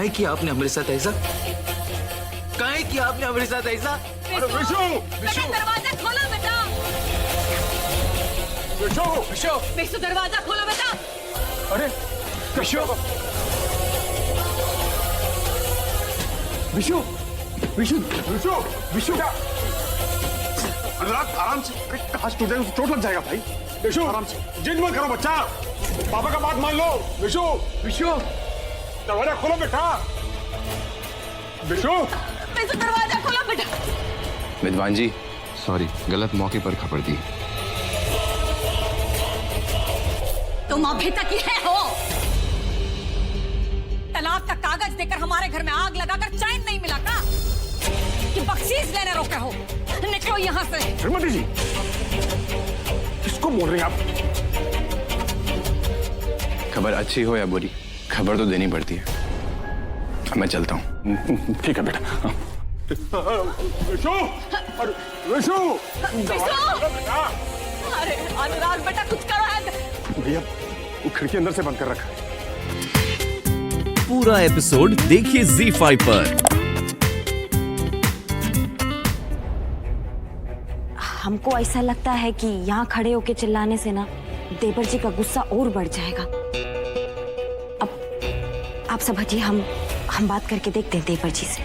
काहे किया आपने हमारे साथ ऐसा? काहे किया आपने हमारे साथ ऐसा? अरे विशु, विशु दरवाजा खोलो बेटा। विशु, विशु, विशु दरवाजा खोलो बेटा। अरे विशु, विशु, विशु, विशु, विशु क्या? अनुराग आराम से, अरे कहाँ टूट जाएगा, चोट लग जाएगा भाई। विशु आराम से, जिद मत करो बच्चा, पापा का बात मान लो। विशु, विशु, दरवाजा खोलो बेटा। विशु, विशु दरवाजा खोलो बेटा। विद्वान जी सॉरी, गलत मौके पर खबर दी। तुम अभी तक ही हो। तलाक का कागज देकर हमारे घर में आग लगाकर चैन नहीं मिला का? कि बख्शीश लेने रोके हो? निकलो यहाँ से। श्रीमती जी, किसको बोल रहे हैं आप? खबर अच्छी हो या बुरी, खबर तो देनी पड़ती है। मैं चलता हूँ। ठीक है बेटा। विशु, अरे विशु, बेटा। अरे अनुराग बेटा कुछ करो। भैया वो खिड़की अंदर से बंद कर रखा है। पूरा एपिसोड देखिए ZEE5 पर। हमको ऐसा लगता है कि यहाँ खड़े होके चिल्लाने से ना देवर जी का गुस्सा और बढ़ जाएगा। अब आप सब हटिए, हम बात करके देखते हैं देवर जी से।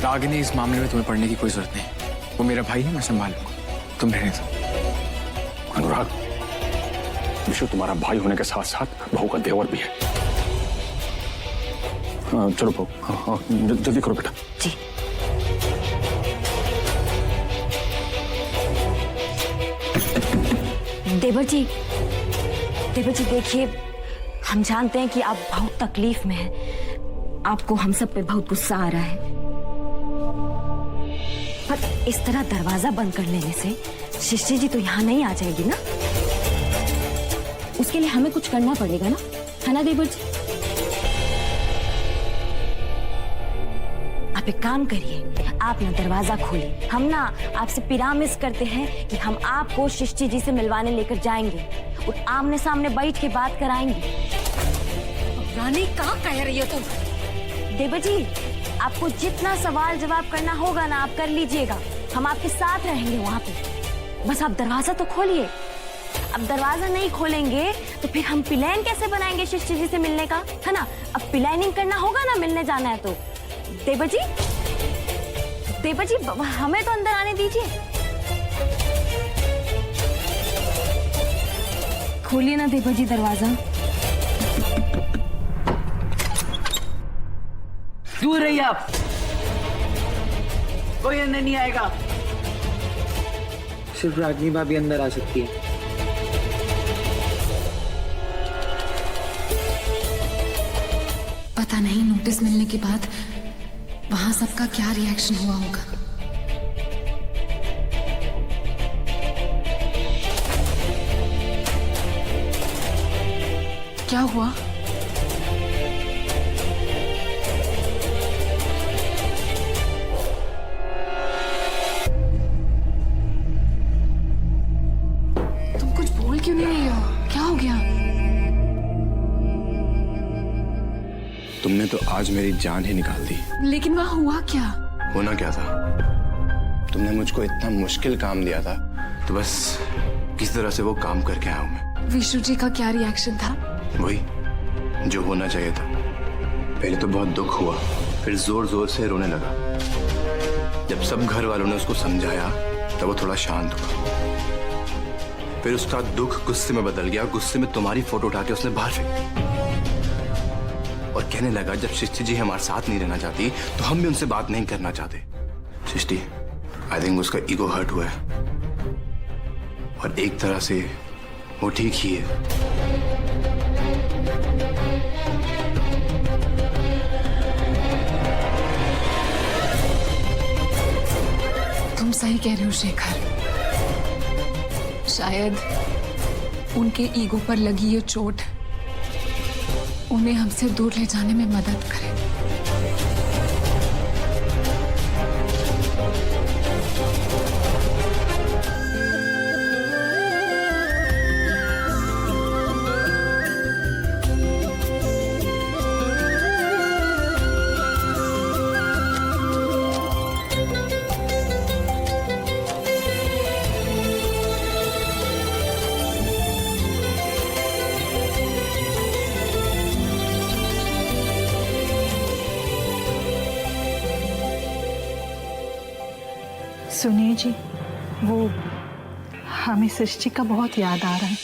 रागिनी, इस मामले में तुम्हें पढ़ने की कोई जरूरत नहीं। वो मेरा भाई है, मैं संभाल लूंगा, तुम रहने दो। अनुराग, विशु तुम्हारा भाई होने के साथ साथ बहू का देवर भी है। चलो बहू, हाँ, जल्दी करो बेटा। जी। देवर जी देखिए, हम जानते हैं कि आप बहुत तकलीफ में हैं। आपको हम सब पे बहुत गुस्सा आ रहा है, पर इस तरह दरवाजा बंद कर लेने से शिष्य जी तो यहाँ नहीं आ जाएगी ना। उसके लिए हमें कुछ करना पड़ेगा ना, है ना देवर जी? आप एक काम करिए, आप ना दरवाजा खोलिए। हम ना आपसे पिरामिस करते हैं कि हम आपको शिष्य जी से मिलवाने लेकर जाएंगे और आमने सामने बैठ के बात कराएंगे। रानी कहाँ कह रही हो तुम? देवर जी, आपको जितना सवाल जवाब करना होगा ना आप कर लीजिएगा, हम आपके साथ रहेंगे वहाँ पे। बस आप दरवाजा तो खोलिए। अब दरवाजा नहीं खोलेंगे तो फिर हम प्लान कैसे बनाएंगे शिष्य जी से मिलने का, है ना? अब प्लानिंग करना होगा ना, मिलने जाना है तो। देवर जी, हमें तो अंदर आने दीजिए। खोलिए ना देवर जी दरवाजा। दूर रहिए आप, कोई अंदर नहीं आएगा। सिर्फ रागिनी भाभी अंदर आ सकती है। पता नहीं नोटिस मिलने के बाद वहां सबका क्या रिएक्शन हुआ होगा। क्या हुआ? तुम कुछ बोल क्यों नहीं रही हो? क्या हो गया? तुमने तो आज मेरी जान ही निकाल दी। लेकिन वहां हुआ क्या? होना क्या था? तुमने मुझको इतना मुश्किल काम दिया था, तो बस किस तरह से वो काम करके आया हूं मैं। विशु जी का क्या रिएक्शन था? वही जो होना चाहिए था। पहले तो बहुत दुख हुआ, फिर जोर जोर से रोने लगा। जब सब घर वालों ने उसको समझाया तब वो थोड़ा शांत हुआ। फिर उसका दुख गुस्से में बदल गया। गुस्से में तुम्हारी फोटो उठा के उसने बाहर फेंक दी और कहने लगा जब सृष्टि जी हमारे साथ नहीं रहना चाहती तो हम भी उनसे बात नहीं करना चाहते। सृष्टि, आई थिंक उसका ईगो हर्ट हुआ है और एक तरह से वो ठीक ही है। तुम सही कह रहे हो शेखर। शायद उनके ईगो पर लगी ये चोट उन्हें हमसे दूर ले जाने में मदद करे। सुनिए जी, वो हमें सृष्टि का बहुत याद आ रहा है।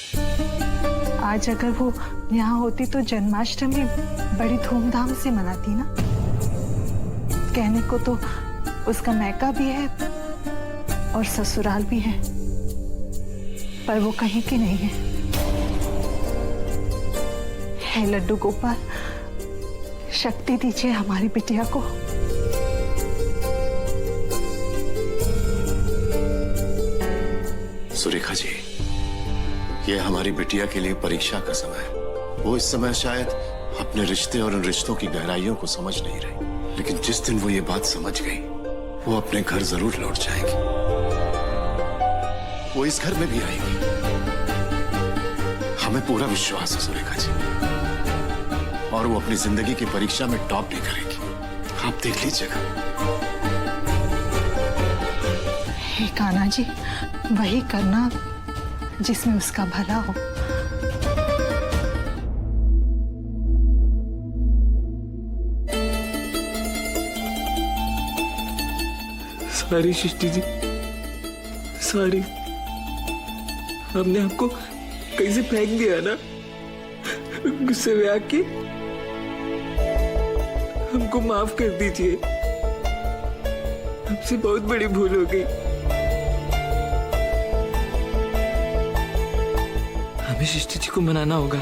आज अगर वो यहाँ होती तो जन्माष्टमी बड़ी धूमधाम से मनाती ना। कहने को तो उसका मैका भी है और ससुराल भी है, पर वो कहीं की नहीं है। हे लड्डू गोपाल, शक्ति दीजिए हमारी बिटिया को। सुरेखा जी, ये हमारी बिटिया के लिए परीक्षा का समय है। वो इस समय शायद अपने रिश्ते और उन रिश्तों की गहराइयों को समझ नहीं रही, लेकिन जिस दिन वो ये बात समझ गई, वो अपने घर जरूर लौट जाएगी। वो इस घर में भी आएगी, हमें पूरा विश्वास है सुरेखा जी। और वो अपनी जिंदगी की परीक्षा में टॉप भी करेगी, आप देख लीजिएगा। हे कान्हा जी, वही करना जिसमें उसका भला हो। Sorry Srishti ji, sorry. हमने आपको कहीं से फेंक दिया ना, गुस्से में आके। हमको माफ कर दीजिए, हमसे बहुत बड़ी भूल हो गई। हमें सृष्टि जी को मनाना होगा।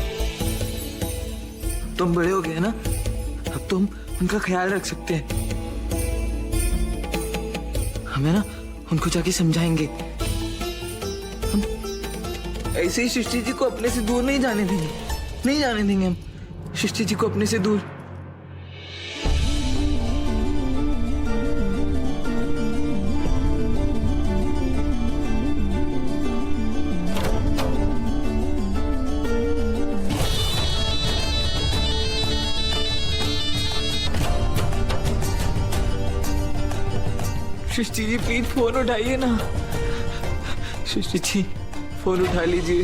तुम बड़े हो गए ना, अब तुम उनका ख्याल रख सकते हैं। हमें ना उनको जाके समझाएंगे। हम ऐसे ही सृष्टि जी को अपने से दूर नहीं जाने देंगे, नहीं जाने देंगे हम सृष्टि जी को अपने से दूर। सृष्टि जी प्लीज फोन उठाइए ना। सृष्टि जी फोन उठा लीजिए।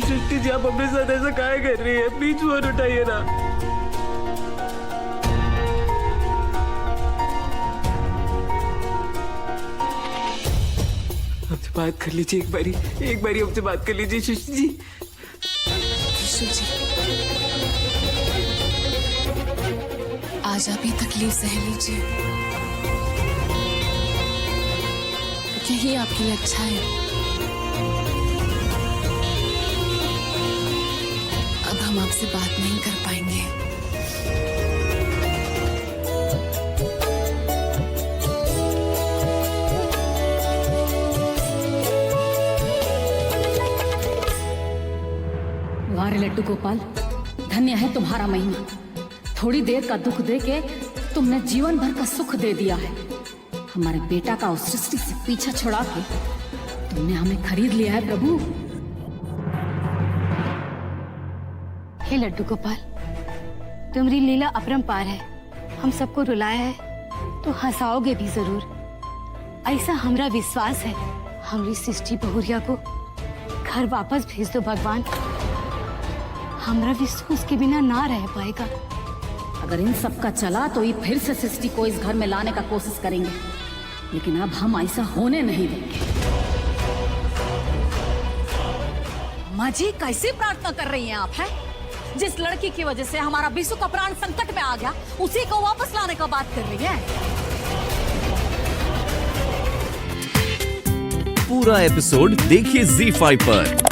सृष्टि जी आप अपने साथ ऐसा काहे कर रही है? प्लीज फोन उठाइए ना। हमसे बात कर लीजिए एक बारी हमसे बात कर लीजिए सृष्टि जी। आज आप ये तकलीफ सह लीजिए, यही आपके लिए अच्छा है। अब हम आपसे बात नहीं कर पाएंगे। वारे लड्डू गोपाल, धन्य है तुम्हारा महिमा। थोड़ी देर का दुख दे के तुमने जीवन भर का सुख दे दिया है। हमारे बेटा का उस सृष्टि से पीछा छुड़ा के तुमने हमें खरीद लिया है प्रभु। हे लड्डू गोपाल, तुम्हारी लीला अपरंपार है। हम सबको रुलाया है तो हंसाओगे भी जरूर, ऐसा हमरा विश्वास है। हमारी सृष्टि बहुरिया को घर वापस भेज दो भगवान। हमरा विश्वास के बिना ना रह पाएगा। अगर इन सब का चला तो ये फिर से सृष्टि को इस घर में लाने का कोशिश करेंगे, लेकिन अब हम ऐसा होने नहीं देंगे। माँ जी कैसी प्रार्थना कर रही हैं आप? हैं जिस लड़की की वजह से हमारा विशु का प्राण संकट में आ गया, उसी को वापस लाने का बात कर रही है। पूरा एपिसोड देखिए ZEE5 पर।